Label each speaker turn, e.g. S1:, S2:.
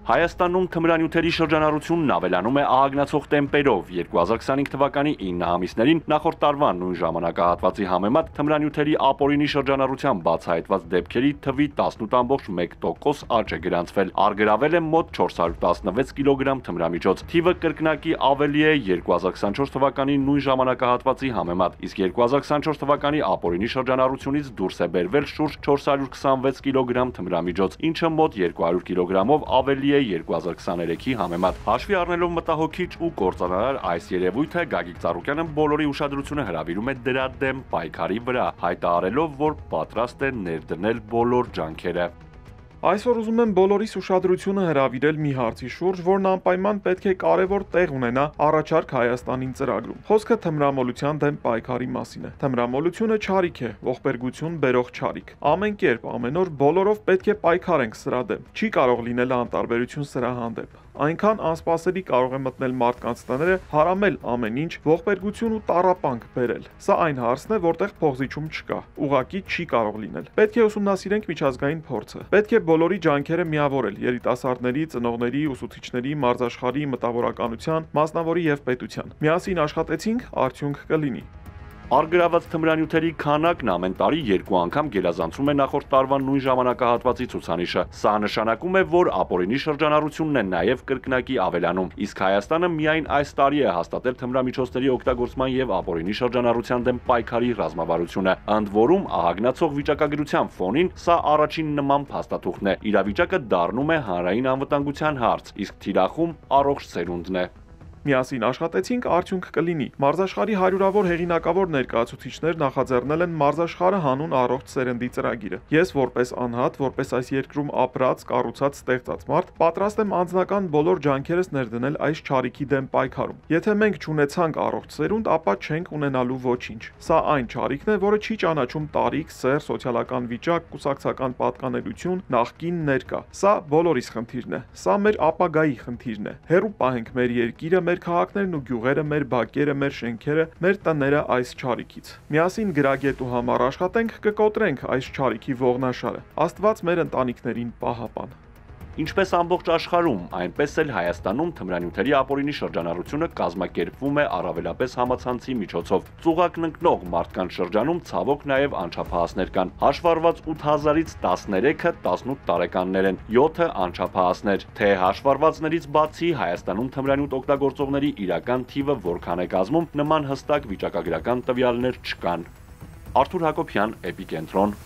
S1: Հայաստանում թմրանյութերի շրջանառությունն ավելանում է ահագնացող տեմպերով։ 2025 թվականի 9 ամիսներին նախորդ տարվա նույն ժամանակահատվածի համեմատ թմրանյութերի ապօրինի շրջանառության բացահայտված դեպքերի թվի 18.1% աճ է գրանցվել։ Առգրավել է մոտ 416 կիլոգրամ թմրամիջոց։ Թիվը կրկնակի ավելի է 2024 թվականի նույն ժամանակահատվածի համեմատ, իսկ 2024 թվականի ապօրինի շրջանառությունից դուրս է բերվել շուրջ 426 կիլոգրամ թմրամիջոց, ինչը մոտ 200 կիլոգրամով ավելի է 2023-ի համեմատ։ Հաշվի առնելով մտահոգիչ ու կործանարար այս երևույթը, Գագիկ Ծառուկյանը բոլորի ուշադրությունը հրավիրում է դրա դեմ պայքարի վրա, հայտարարելով, որ պատրաստ է ներդնել բոլոր ջանքերը։
S2: Այսօր ուզում եմ բոլորիս ուշադրությունը հրավիրել մի հարցի շուրջ, որն անպայման պետք է կարևոր տեղ ունենա առաջարկ Հայաստանին ծրագրում։ Խոսքը թմրամոլության դեմ պայքարի մասին է։ Թմրամոլությունը չարիք է, ողբերգություն բերող չարիք։ Ամեն կերպ, ամեն օր բոլորով պետք է պայքարենք սրա դեմ։ Չի կարող լինել անտարբերություն սրա հանդեպ։ Այնքան անսպասելի կարող է մտնել մարդկանց տները, հարամել ամեն ինչ, ողբերգություն ու տառապանք բերել։ Սա այն հարցն է, որտեղ փողզիչում չկա։ Ուղղակի չի կարող լինել։ Պետք է ուսումնասիրենք միջազգային փորձը։ Պետք է բոլորի ջանքերը միավորել՝ երիտասարդների, ծնողների, ուսուցիչների, մարզաշխարհի, մտավորականության, մասնավորի եւ պետության։ Միասին աշխատեցինք, արդյունք կլինի։
S1: Առգրաված թմրանյութերի քանակն ամեն տարի 2 անգամ գերազանցում է նախորդ տարվա նույն ժամանակահատվածի ցուցանիշը։ Սա նշանակում է, որ ապօրինի շրջանառությունն է նաև կրկնակի ավելանում, իսկ Հայաստանը միայն այս տարի է հաստատել թմրամիջոցների օգտագործման եւ ապօրինի շրջանառության դեմ պայքարի ռազմավարությունը, ընդ որում ահագնացող վիճակագրության ֆոնին սա առաջին նման փաստաթուղթն է։ Իրավիճակը դառնում է հանրային անվտանգության հարց, իսկ թիրախում առողջ սերունդն է։
S2: Միասին աշխատեցինք, արդյունք կլինի։ Մարզաշխարհի հարյուրավոր հեղինակավոր ներկայացուցիչներ նախաձեռնել են Մարզաշխարհը հանուն առողջ սերնդի ծրագիրը։ Ես որպես անհատ, որպես այս երկրում ապրած, կառուցած, ստեղծած մարդ, պատրաստ եմ անձնական բոլոր ջանքերս ներդնել այս չարիքի դեմ պայքարում։ Եթե մենք չունեցանք առողջ սերունդ, ապա չենք ունենալու ոչինչ։ Սա այն չարիքն է, որը չի ճանաչում տարիք, սեր, սոցիալական վիճակ, կուսակցական պատկանելություն, նախկին, ներկա։ Սա բոլորիս խնդիրն է։ Սա մեր ապագայի խնդիրն է։ Հեռու պահենք մեր երկիրը, մեր քաղաքներն ու գյուղերը, մեր բակերը, մեր շենքերը, մեր տները այս չարիքից։ Միասին գրագետու համար աշխատենք, կկոտրենք այս չարիքի ողնաշարը։ Աստված մեր ընտանիքներին պահապան։
S1: Ինչպես ամբողջ աշխարհում, այնպես էլ Հայաստանում թմրանյութերի ապօրինի շրջանառությունը կազմակերպվում է առավելապես համացանցի միջոցով։ Ծուղակն ընկնող մարդկանց շրջանում ցավոք նաև անչափահասներ կան։ Հաշվառված 8000-ից 13-ը 18 տարեկաններ են, 7-ը անչափահասներ։ Թե հաշվառվածներից բացի Հայաստանում թմրանյութ օգտագործողների իրական թիվը որքան է կազմում, նման հստակ վիճակագրական տվյալներ չկան։ Արթուր Հակոբյան, Էպիկենտրոն։